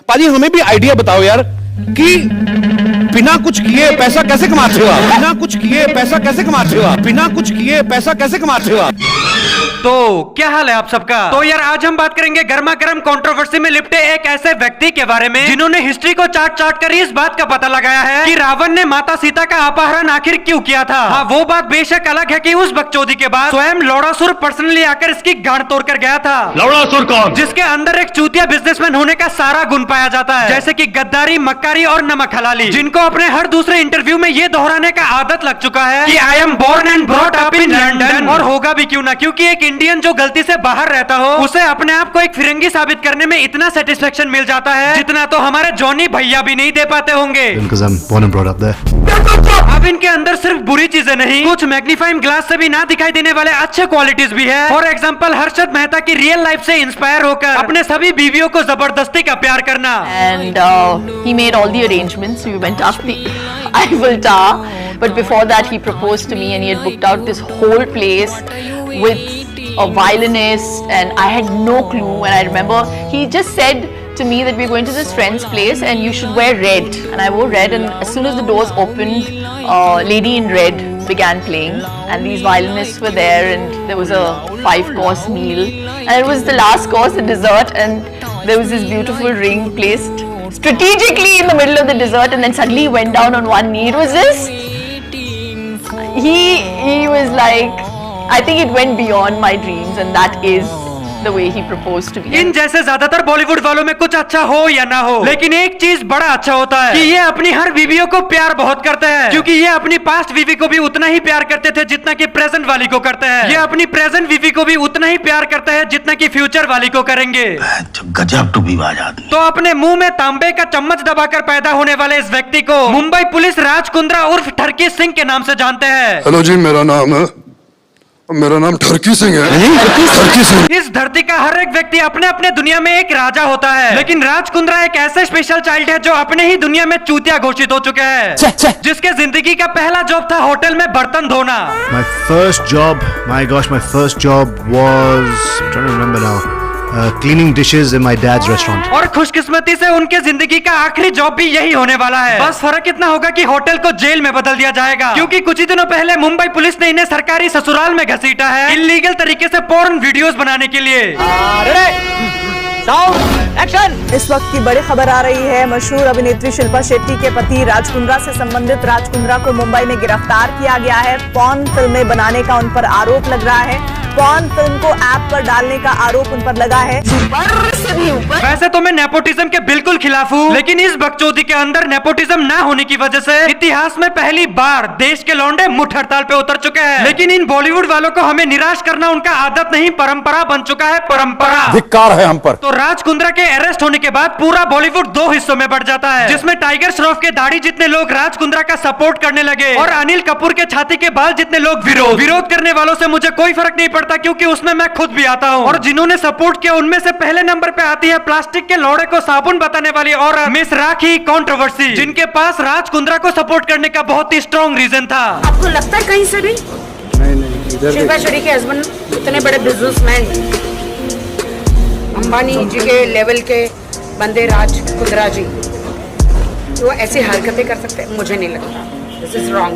पाजी हमें भी आइडिया बताओ यार कि बिना कुछ किए पैसा कैसे कमाते हो आप? बिना कुछ किए पैसा कैसे कमाते हो आप? बिना कुछ किए पैसा कैसे कमाते हो आप? तो क्या हाल है आप सबका? तो यार आज हम बात करेंगे गर्मा गर्म कंट्रोवर्सी में लिपटे एक ऐसे व्यक्ति के बारे में जिन्होंने हिस्ट्री को चाट चाट कर इस बात का पता लगाया है कि रावण ने माता सीता का अपहरण आखिर क्यों किया था। हाँ, वो बात बेशक अलग है कि उस बकचोदी के बाद स्वयं लौड़ासुर पर्सनली आकर इसकी गांड तोड़ कर गया था। लौड़ासुर कौन? जिसके अंदर एक चूतिया बिजनेसमैन होने का सारा गुण पाया जाता है, जैसे कि गद्दारी, मक्कारी और नमक हलाली, जिनको अपने हर दूसरे इंटरव्यू में ये दोहराने का आदत लग चुका है कि I am born and brought up in London. और होगा भी क्यों ना, क्योंकि एक इंडियन जो गलती से बाहर रहता हो उसे अपने आप को एक फिरंगी साबित करने में इतना सेटिस्फेक्शन मिल जाता है जितना तो हमारे जॉनी भैया भी नहीं दे पाते होंगे। अब इनके अंदर सिर्फ बुरी चीजें नहीं, कुछ मैग्नीफाइंग ग्लास से भी ना दिखाई देने वाले अच्छे क्वालिटीज भी है। फॉर एग्जांपल हर्षद मेहता की रियल लाइफ से इंस्पायर होकर अपने सभी बीवियों को जबरदस्ती का प्यार करना। And he made all the arrangements. We went up the Eiffel Tower, but before that he proposed to me and he had booked out this whole place with a violinist and I had no clue. And I remember he just said to me that we're going to this friend's place and you should wear red. And I wore red, and as soon as the doors opened, Lady in Red began playing and these violinists were there and there was a 5-course meal and it was the last course, the dessert, and there was this beautiful ring placed strategically in the middle of the dessert, and then suddenly he went down on one knee. It was this, he was like, I think it went beyond my dreams, and that is the way he proposed to me. इन जैसे ज्यादातर बॉलीवुड वालों में कुछ अच्छा हो या ना हो, लेकिन एक चीज बड़ा अच्छा होता है कि ये अपनी हर बीवियों को प्यार बहुत करते हैं, क्योंकि ये अपनी पास्ट बीवी को भी उतना ही प्यार करते थे जितना कि प्रेजेंट वाली को करते हैं। ये अपनी प्रेजेंट बीवी को भी उतना ही प्यार करते हैं जितना कि फ्यूचर वाली को करेंगे। गजब टूबीबाज आदमी। तो अपने मुंह में तांबे का चम्मच दबाकर पैदा होने वाले इस व्यक्ति को मुंबई पुलिस राज कुंद्रा उर्फ ठरकी सिंह के नाम से जानते हैं। हेलो जी, मेरा नाम ठरकी सिंह है। ठरकी सिंह। इस धरती का हर एक व्यक्ति अपने अपने दुनिया में एक राजा होता है, लेकिन राज कुंद्रा एक ऐसे स्पेशल चाइल्ड है जो अपने ही दुनिया में चूतिया घोषित हो चुके हैं, जिसके जिंदगी का पहला जॉब था होटल में बर्तन धोना। My first job was, I'm trying to remember now, cleaning dishes in my dad's restaurant. और खुशकिस्मती से उनके जिंदगी का आखिरी जॉब भी यही होने वाला है। बस फर्क इतना होगा कि होटल को जेल में बदल दिया जाएगा, क्योंकि कुछ ही दिनों पहले मुंबई पुलिस ने इन्हें सरकारी ससुराल में घसीटा है इल्लीगल तरीके से पोर्न वीडियोस बनाने के लिए। इस वक्त की बड़ी खबर आ रही है। मशहूर अभिनेत्री शिल्पा शेट्टी के पति राज कुंद्रा से संबंधित राज कुंद्रा को मुंबई में गिरफ्तार किया गया है। पॉर्न फिल्में बनाने का उन पर आरोप लग रहा है। पॉर्न फिल्म को ऐप पर डालने का आरोप उन पर लगा है। वैसे तो मैं नेपोटिज्म के बिल्कुल खिलाफ हूँ, लेकिन इस बकचोदी के अंदर नेपोटिज्म ना होने की वजह से इतिहास में पहली बार देश के लौंडे मुठ हड़ताल पे उतर चुके हैं। लेकिन इन बॉलीवुड वालों को हमें निराश करना उनका आदत नहीं, परंपरा बन चुका है। परंपरा धिक्कार है हम पर। तो राज कुंद्रा के अरेस्ट होने के बाद पूरा बॉलीवुड 2 हिस्सों में बढ़ जाता है, जिसमें टाइगर श्रॉफ के दाढ़ी जितने लोग राज कुंद्रा का सपोर्ट करने लगे और अनिल कपूर के छाती के बाल जितने लोग विरोध करने वालों से मुझे कोई फर्क नहीं पड़ता, क्योंकि उसमें मैं खुद भी आता हूँ। और जिन्होंने सपोर्ट किया उनमें से पहले नंबर पे आती है प्लास्टिक के लोड़े को साबुन बताने वाली और मिस राखी कंट्रोवर्सी, जिनके पास राज कुंद्रा को सपोर्ट करने का बहुत ही स्ट्रॉन्ग रीजन था। आपको लगता है कहीं से भी शिल्पा शेट्टी के हस्बैंड इतने बड़े बिजनेसमैन, अंबानी जी के लेवल के बंदे राज कुंद्रा जी, तो ऐसी हरकतें कर सकते हैं? मुझे नहीं लगता। This is wrong.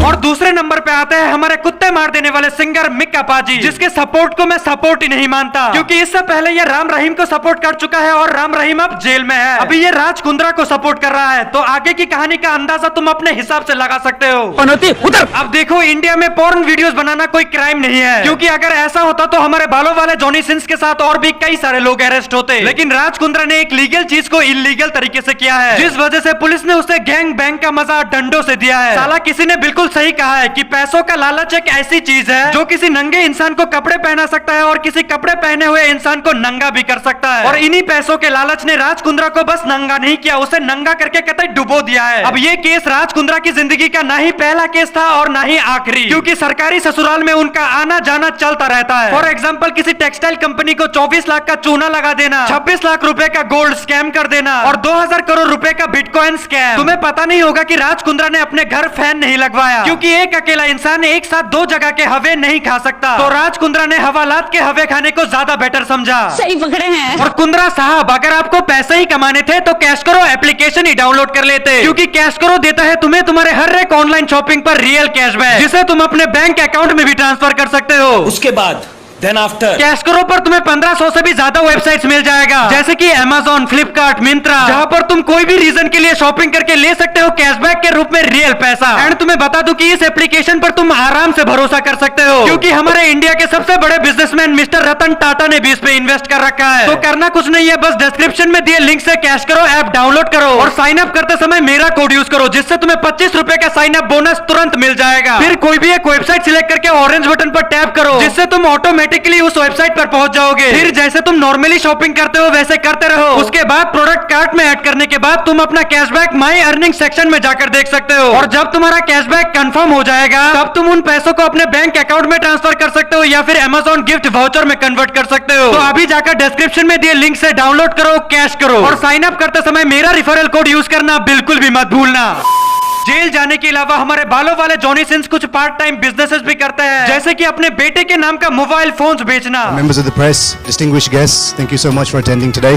और दूसरे नंबर पे आते हैं हमारे कुत्ते मार देने वाले सिंगर मिक्का पाजी, जिसके सपोर्ट को मैं सपोर्ट ही नहीं मानता, क्योंकि इससे पहले ये राम रहीम को सपोर्ट कर चुका है और राम रहीम अब जेल में है। अभी ये राज कुंद्रा को सपोर्ट कर रहा है, तो आगे की कहानी का अंदाजा तुम अपने हिसाब से लगा सकते हो। उधर अब देखो, इंडिया में पोर्न वीडियोस बनाना कोई क्राइम नहीं है, क्योंकि अगर ऐसा होता तो हमारे बालों वाले जॉनी सिंस के साथ और भी कई सारे लोग अरेस्ट होते। लेकिन राज कुंद्रा ने एक लीगल चीज को इलीगल तरीके से किया है, जिस वजह से पुलिस ने उसे गैंग बैंग का मजा डंडों से दिया है। साला किसी ने बिल्कुल सही कहा है कि पैसों का लालच एक ऐसी चीज है जो किसी नंगे इंसान को कपड़े पहना सकता है और किसी कपड़े पहने हुए इंसान को नंगा भी कर सकता है। और इन्हीं पैसों के लालच ने राज कुंद्रा को बस नंगा नहीं किया, उसे नंगा करके कतई डुबो दिया है। अब ये केस राज कुंद्रा की जिंदगी का ना ही पहला केस था और ना ही आखिरी, क्योंकि सरकारी ससुराल में उनका आना जाना चलता रहता है। फॉर एग्जाम्पल, किसी टेक्सटाइल कंपनी को 24 लाख का चूना लगा देना, 26 लाख रुपए का गोल्ड स्कैम कर देना और 2000 करोड़ रुपए का बिटकॉइन स्कैम। तुम्हें पता नहीं होगा कि राज कुंद्रा ने अपने घर फैन नहीं लगवाया, क्योंकि एक अकेला इंसान एक साथ दो जगह के हवे नहीं खा सकता। तो राज कुंद्रा ने हवालात के हवे खाने को ज्यादा बेटर समझा। सही पकड़े हैं। और कुंद्रा साहब, अगर आपको पैसे ही कमाने थे तो कैश करो एप्लीकेशन ही डाउनलोड कर लेते, क्योंकि कैश करो देता है तुम्हें तुम्हारे हर एक ऑनलाइन शॉपिंग पर रियल कैशबैक, जिसे तुम अपने बैंक अकाउंट में भी ट्रांसफर कर सकते हो। उसके बाद देन आफ्टर कैश करो पर तुम्हें 1500 से भी ज्यादा वेबसाइट्स मिल जाएगा, जैसे कि Amazon, फ्लिपकार्ट, मिंत्रा, जहां पर तुम कोई भी रीजन के लिए शॉपिंग करके ले सकते हो कैशबैक के रूप में रियल पैसा। एंड तुम्हें बता दूं कि इस एप्लीकेशन पर तुम आराम से भरोसा कर सकते हो, क्योंकि हमारे इंडिया के सबसे बड़े बिजनेसमैन मिस्टर रतन टाटा ने भी इस पे इन्वेस्ट कर रखा है। तो करना कुछ नहीं है, बस डिस्क्रिप्शन में दिए लिंक से कैश करो ऐप डाउनलोड करो और साइन अप करते समय मेरा कोड यूज करो, जिससे तुम्हें 25 रुपए का साइन अप बोनस तुरंत मिल जाएगा। फिर कोई भी एक वेबसाइट सिलेक्ट करके ऑरेंज बटन पर टैप करो, जिससे तुम ऑटोमेटिकली उस वेबसाइट पर पहुंच जाओगे। फिर जैसे तुम नॉर्मली शॉपिंग करते हो वैसे करते रहो। उसके बाद प्रोडक्ट कार्ट में ऐड करने के बाद तुम अपना कैशबैक माई अर्निंग सेक्शन में जाकर देख सकते हो, और जब तुम्हारा कैशबैक कंफर्म हो जाएगा तब तुम उन पैसों को अपने बैंक अकाउंट में ट्रांसफर कर सकते हो या फिर Amazon गिफ्ट वाउचर में कन्वर्ट कर सकते हो। तो अभी जाकर डिस्क्रिप्शन में दिए लिंक से डाउनलोड करो, कैश करो और साइन अप करते समय मेरा रिफरल कोड यूज करना बिल्कुल भी मत भूलना। जेल जाने के अलावा हमारे बालों वाले जॉनी सिंस कुछ पार्ट टाइम बिजनेसेस भी करते हैं, जैसे कि अपने बेटे के नाम का मोबाइल फोन्स बेचना। Members of the press, distinguished guests, thank you so much for attending today.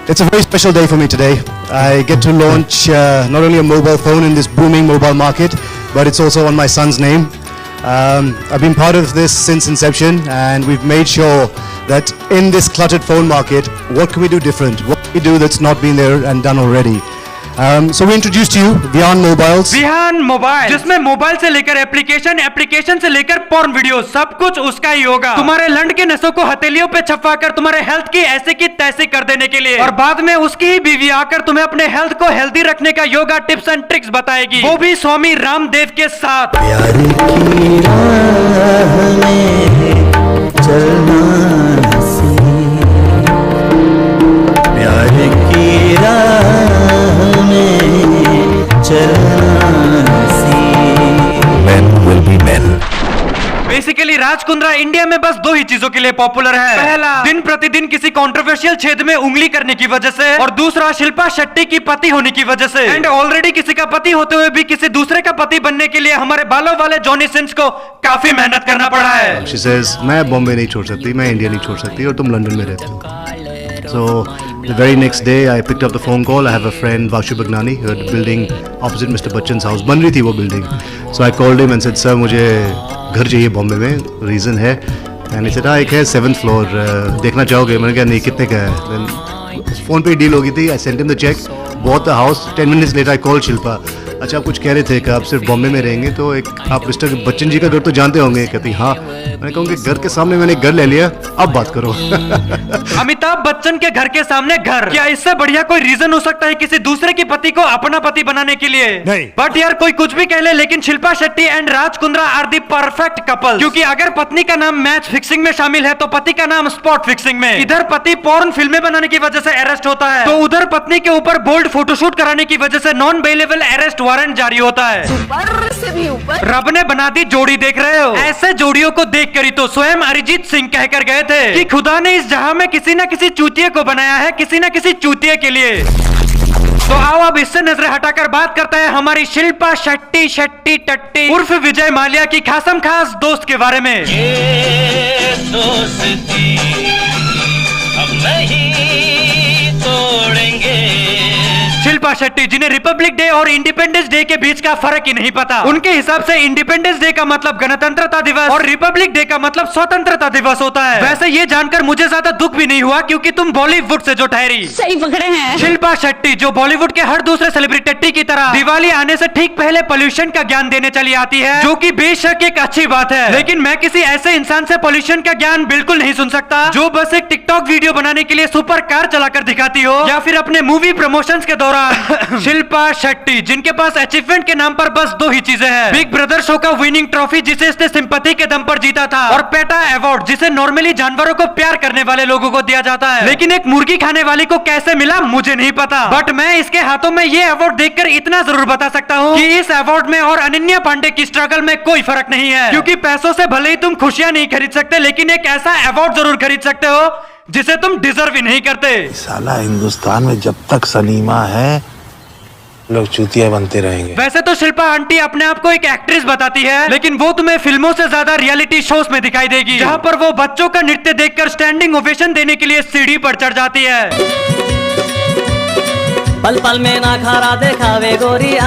It's a very special day for me today. I get to launch not only a mobile phone in this booming mobile market, but it's also on my son's name. I've been part of this since inception, and we've made sure that in this cluttered phone market, what can we do different? What can we do that's not been there and done already? So we introduced to you Vihan Mobiles. Vihan mobile, जिसमें mobile से लेकर application से लेकर porn video सब कुछ उसका ही होगा। तुम्हारे लंड के नसों को हथेलियों पे छपवा कर तुम्हारे हेल्थ की ऐसे की तैसे कर देने के लिए, और बाद में उसकी ही बीवी आकर तुम्हें अपने हेल्थ को हेल्दी रखने का योगा टिप्स एंड ट्रिक्स बताएगी, वो भी स्वामी रामदेव के साथ। प्यार की राह में चलना नसीब, प्यार की राह में चलना नसीब। Men will be men. Basically Raj Kundra India में बस दो ही चीजों के लिए पॉपुलर है। पहला, दिन प्रतिदिन किसी कंट्रोवर्शियल छेद में उंगली करने की वजह से, और दूसरा शिल्पा शेट्टी की पति होने की वजह से। एंड ऑलरेडी किसी का पति होते हुए भी किसी दूसरे का पति बनने के लिए हमारे बालों वाले जॉनी सिंस को काफी मेहनत करना पड़ा है। She says, मैं बॉम्बे नहीं छोड़ सकती, मैं इंडिया नहीं छोड़ सकती, और तुम लंदन में रहते हो। So the very next day I picked up the phone call. I have a friend Vashu Bagnani who had a building opposite Mr. Bachchan's house. बन रही थी वो building. So I called him and said, sir मुझे घर चाहिए बॉम्बे में, reason है। And he said, हाँ एक है 7th floor, देखना चाहोगे? मैंने कहा नहीं, कितने का है? Then फोन पे डील हो गई थी। I sent him the check, bought the house. 10 minutes later I called Shilpa. अच्छा आप कुछ कह रहे थे कि आप सिर्फ बॉम्बे में रहेंगे, तो एक आप मिस्टर बच्चन जी का घर तो जानते होंगे? कहती हाँ। मैंने कहा उनके घर के सामने मैंने घर ले लिया, अब बात करो। अमिताभ बच्चन के घर के सामने घर, क्या इससे बढ़िया कोई रीजन हो सकता है किसी दूसरे की पति को अपना पति बनाने के लिए? नहीं। बट यार कोई कुछ भी कह ले, लेकिन Shilpa Shetty and Raj Kundra are the perfect couple, क्योंकि अगर पत्नी का नाम मैच फिक्सिंग में शामिल है तो पति का नाम स्पॉट फिक्सिंग में। इधर पति पोर्न फिल्में बनाने की वजह से अरेस्ट होता है, तो उधर पत्नी के ऊपर बोल्ड फोटोशूट कराने की वजह से नॉन बेलेबल अरेस्ट वारंट जारी होता है। ऊपर से भी ऊपर रब ने बना दी जोड़ी, देख रहे हो? ऐसे जोड़ियों को देख कर ही तो स्वयं अरिजीत सिंह कहकर गए थे कि खुदा ने इस जहां में किसी न किसी चूतिए को बनाया है, किसी न किसी चूतिए के लिए। तो आओ अब इससे नजरें हटाकर बात करते हैं हमारी शिल्पा शेट्टी टट्टी उर्फ विजय माल्या की खासम खास दोस्त के बारे में। ये दोस्ती अब नहीं तोड़ेंगे। शिल्पा शेट्टी, जिन्हें रिपब्लिक डे और इंडिपेंडेंस डे के बीच का फर्क ही नहीं पता। उनके हिसाब से इंडिपेंडेंस डे का मतलब गणतंत्रता दिवस और रिपब्लिक डे का मतलब स्वतंत्रता दिवस होता है। वैसे ये जानकर मुझे ज्यादा दुख भी नहीं हुआ, क्योंकि तुम बॉलीवुड से जो ठहरी। सही पकड़े हैं। शिल्पा शेट्टी जो बॉलीवुड के हर दूसरे सेलिब्रिटी की तरह दिवाली आने से ठीक पहले पोल्यूशन का ज्ञान देने चली आती है, जो कि बेशक एक अच्छी बात है, लेकिन मैं किसी ऐसे इंसान से पोल्यूशन का ज्ञान बिल्कुल नहीं सुन सकता जो बस एक टिकटॉक वीडियो बनाने के लिए सुपर कार चलाकर दिखाती हो, या फिर अपने मूवी प्रमोशंस के दौरान। शिल्पा शेट्टी, जिनके पास अचीवमेंट के नाम पर बस दो ही चीजें हैं, बिग ब्रदर शो का विनिंग ट्रॉफी जिसे इसने सिंपैथी के दम पर जीता था, और पेटा अवार्ड जिसे नॉर्मली जानवरों को प्यार करने वाले लोगों को दिया जाता है, लेकिन एक मुर्गी खाने वाली को कैसे मिला मुझे नहीं पता। बट मैं इसके हाथों में ये अवार्ड देखकर इतना जरूर बता सकता हूँ कि इस अवार्ड में और अनन्या पांडे की स्ट्रगल में कोई फर्क नहीं है, क्योंकि पैसों से भले ही तुम खुशियां नहीं खरीद सकते, लेकिन एक ऐसा अवार्ड जरूर खरीद सकते हो जिसे तुम डिजर्व ही नहीं करते। साला हिंदुस्तान में जब तक सलीमा है लोग चूतिया बनते रहेंगे। वैसे तो शिल्पा आंटी अपने आप को एक एक्ट्रेस बताती है, लेकिन वो तुम्हें फिल्मों से ज्यादा रियलिटी शोज में दिखाई देगी, जहाँ पर वो बच्चों का नृत्य देखकर स्टैंडिंग ओवेशन देने के लिए सीढ़ी पर चढ़ जाती है। पल पल में ना खरा देखावे गोरिया,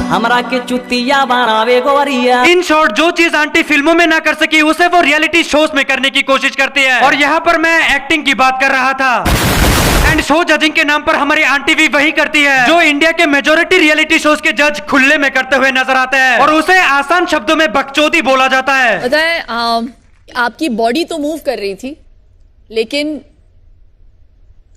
हमरा के चुतिया बनावे गोरिया। इन शॉर्ट जो चीज आंटी फिल्मों में ना कर सकी उसे वो रियलिटी शोज में करने की कोशिश करती है। और यहाँ पर मैं एक्टिंग की बात कर रहा था। एंड शो जजिंग के नाम पर हमारी आंटी भी वही करती है जो इंडिया के मेजोरिटी रियलिटी शोज के जज खुले में करते हुए नजर आते हैं, और उसे आसान शब्दों में बकचोदी बोला जाता है। पता है आपकी बॉडी तो मूव कर रही थी, लेकिन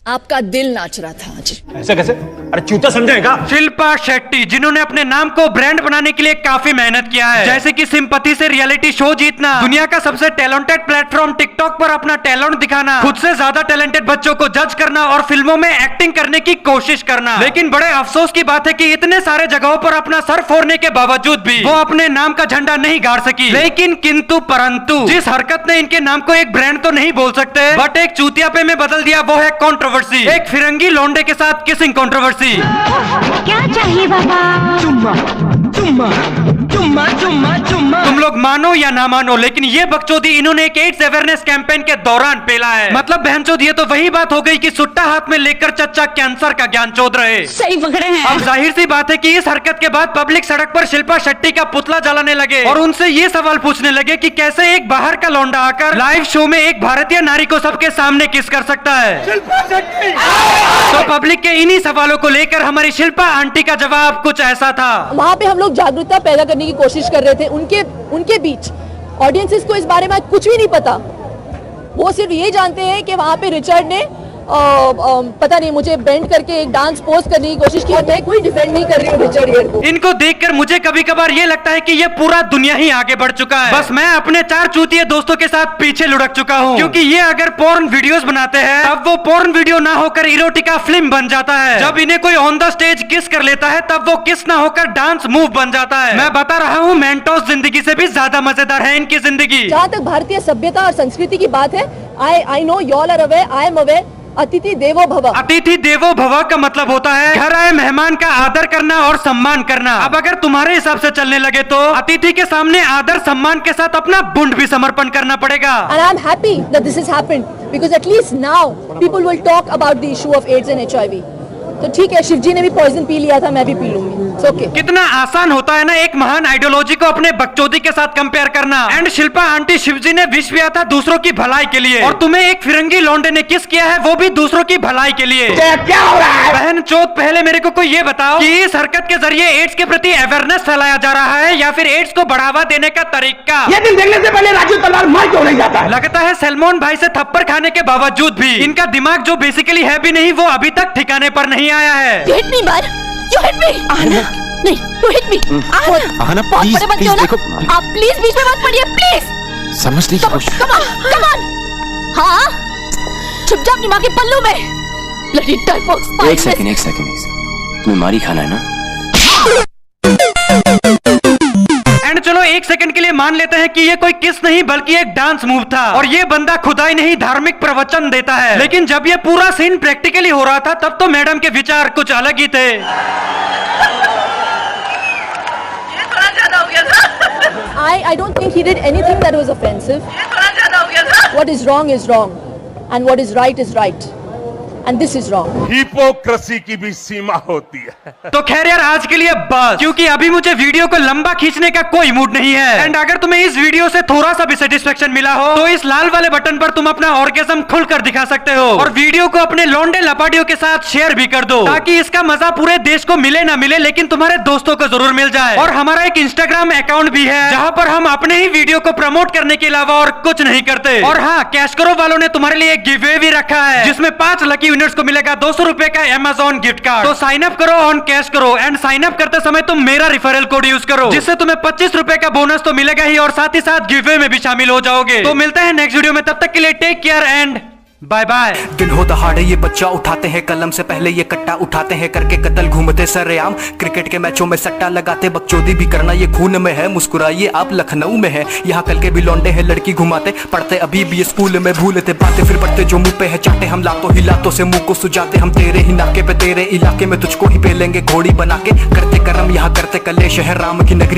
आपका दिल नाच रहा था आज। ऐसे कैसे? अरे चूता समझेगा। शिल्पा शेट्टी, जिन्होंने अपने नाम को ब्रांड बनाने के लिए काफी मेहनत किया है, जैसे कि सिंपैथी से रियलिटी शो जीतना, दुनिया का सबसे टैलेंटेड प्लेटफॉर्म टिकटॉक पर अपना टैलेंट दिखाना, खुद से ज्यादा टैलेंटेड बच्चों को जज करना और फिल्मों में एक्टिंग करने की कोशिश करना। लेकिन बड़े अफसोस की बात है कि इतने सारे जगहों पर अपना सर फोड़ने के बावजूद भी वो अपने नाम का झंडा नहीं गाड़ सकी। लेकिन किंतु परंतु जिस हरकत ने इनके नाम को एक ब्रांड तो नहीं बोल सकते बट एक चूतियापे में बदल दिया, वो है कंट्रोवर्सी। एक फिरंगी लौंडे के साथ किसिंग कंट्रोवर्सी। क्या चाहिए बाबा? चुम्मा चुम्मा चुम्मा चुम्मा चुम्मा। तुम लोग मानो या ना मानो, लेकिन ये बकचोदी इन्होंने एक एड्स अवेयरनेस कैंपेन के दौरान पेला है। मतलब बहनचोद ये तो वही बात हो गई कि सुट्टा हाथ में लेकर चच्चा कैंसर का ज्ञान चोद रहे। सही पकड़े हैं। अब जाहिर सी बात है कि इस हरकत के बाद पब्लिक सड़क पर शिल्पा शेट्टी का पुतला जलाने लगे और उनसे ये सवाल पूछने लगे कि कैसे एक बाहर का लौंडा आकर लाइव शो में एक भारतीय नारी को सबके सामने किस कर सकता है। तो पब्लिक के इन्हीं सवालों को लेकर हमारी शिल्पा आंटी का जवाब कुछ ऐसा था। वहाँ पे हम लोग जागरूकता पैदा करने की कोशिश कर रहे थे उनके बीच। ऑडियंसेस को इस बारे में कुछ भी नहीं पता, वो सिर्फ ये जानते हैं कि वहाँ पे रिचर्ड ने पता नहीं मुझे बेंड करके एक डांस पोज करने की कोशिश की। मैं कोई डिफेंड नहीं कर रही हूँ रिचर्ड गियर को। इनको देखकर मुझे कभी कभार ये लगता है कि ये पूरा दुनिया ही आगे बढ़ चुका है, बस मैं अपने 4 चूतिए दोस्तों के साथ पीछे लुढ़क चुका हूँ। क्योंकि ये अगर पोर्न वीडियोस बनाते हैं तब वो पोर्न वीडियो ना होकर इरोटिका फिल्म बन जाता है। जब इन्हें कोई ऑन द स्टेज किस कर लेता है तब वो किस ना होकर डांस मूव बन जाता है। मैं बता रहा हूँ मेंटोस जिंदगी से भी ज्यादा मजेदार है इनकी जिंदगी। जहाँ तक भारतीय सभ्यता और संस्कृति की बात है, I know you all are aware, I am aware, अतिथि देवो भव। अतिथि देवो भव का मतलब होता है घर आए मेहमान का आदर करना और सम्मान करना। अब अगर तुम्हारे हिसाब से चलने लगे तो अतिथि के सामने आदर सम्मान के साथ अपना बुंड भी समर्पण करना पड़ेगा। And I'm happy that this has happened because at least now people will talk about the issue of AIDS and HIV. तो ठीक है, शिवजी ने भी पॉइजन पी लिया था, मैं भी पी लूंगी। Okay. कितना आसान होता है ना एक महान आइडियोलॉजी को अपने बकचोदी के साथ कंपेयर करना। एंड शिल्पा आंटी, शिवजी ने विष पिया था दूसरों की भलाई के लिए, और तुम्हें एक फिरंगी लौंडे ने किस किया है वो भी दूसरों की भलाई के लिए। क्या हो रहा है? बहन चोद, पहले मेरे को कोई ये बताओ कि इस हरकत के जरिए एड्स के प्रति अवेयरनेस फैलाया जा रहा है या फिर एड्स को बढ़ावा देने का तरीका। ये दिन देखने से पहले राजू तलवार मार क्यों नहीं जाता है? लगता है सलमान भाई से थप्पड़ खाने के बावजूद भी इनका दिमाग जो बेसिकली है भी नहीं, वो अभी तक ठिकाने पर नहीं आया है। You hit me, man. You hit me. आना, नहीं, you hit me. आना, बहुत please, बड़े बच्चे please, हो ना? देखो। आप प्लीज बीच में मत पड़िए, प्लीज। समझ लीजिए कुछ। Come on, come on. हाँ, छुप जा अपनी माँ के पल्लू में। Bloody divorce. एक सेकंड। तुम्हें मारी खाना है ना? एंड चलो एक सेकंड के लिए मान लेते हैं कि ये कोई किस नहीं बल्कि एक डांस मूव था और ये बंदा खुदाई नहीं धार्मिक प्रवचन देता है। लेकिन जब ये पूरा सीन प्रैक्टिकली हो रहा था तब तो मैडम के विचार कुछ अलग ही थे। I don't think he did anything that was offensive. What is wrong, and what is right, and this is wrong. Hypocrisy की भी सीमा होती है। तो खैर यार आज के लिए बस, क्योंकि अभी मुझे वीडियो को लंबा खींचने का कोई मूड नहीं है। एंड अगर तुम्हें इस वीडियो से थोड़ा सा भी सेटिस्फेक्शन मिला हो तो इस लाल वाले बटन पर तुम अपना ऑर्गेज्म खुलकर दिखा सकते हो और वीडियो को अपने लौंडे लपाटियों के साथ शेयर भी कर दो, ताकि इसका मजा पूरे देश को मिले ना मिले लेकिन तुम्हारे दोस्तों को जरूर मिल जाए। और हमारा एक इंस्टाग्राम अकाउंट भी है जहाँ पर हम अपने ही वीडियो को प्रमोट करने के अलावा और कुछ नहीं करते। और हाँ, कैश करो वालों ने तुम्हारे लिए एक गिवअवे भी रखा है जिसमें 5 लकी विनर्स को मिलेगा 200 रुपए का Amazon गिफ्ट कार्ड। तो साइन अप करो ऑन कैश करो, एंड साइन अप करते समय तुम मेरा रेफरल कोड यूज करो जिससे तुम्हें 25 रुपए का बोनस तो मिलेगा ही और साथ ही साथ गिवअवे में भी शामिल हो जाओगे। तो मिलते हैं नेक्स्ट वीडियो में, तब तक के लिए take care and bye bye. दिन हो दहाड़े ये बच्चा उठाते हैं कलम से पहले ये कट्टा उठाते हैं करके कत्ल घूमते सरेआम। क्रिकेट के मैचों में सट्टा लगाते बकचोदी भी करना ये खून में है। मुस्कुराइए आप लखनऊ में है, यहाँ कल के भी लौंडे हैं लड़की घुमाते पढ़ते अभी भी स्कूल में भूलते बातें फिर पढ़ते जो मुंह पे है चाटे हम लातों ही लातों से मुंह को सुझाते हम तेरे ही नाके पे तेरे इलाके में तुझको ही पेलेंगे घोड़ी बना के करते कर्म यहाँ करते कलेश है राम की नगरी।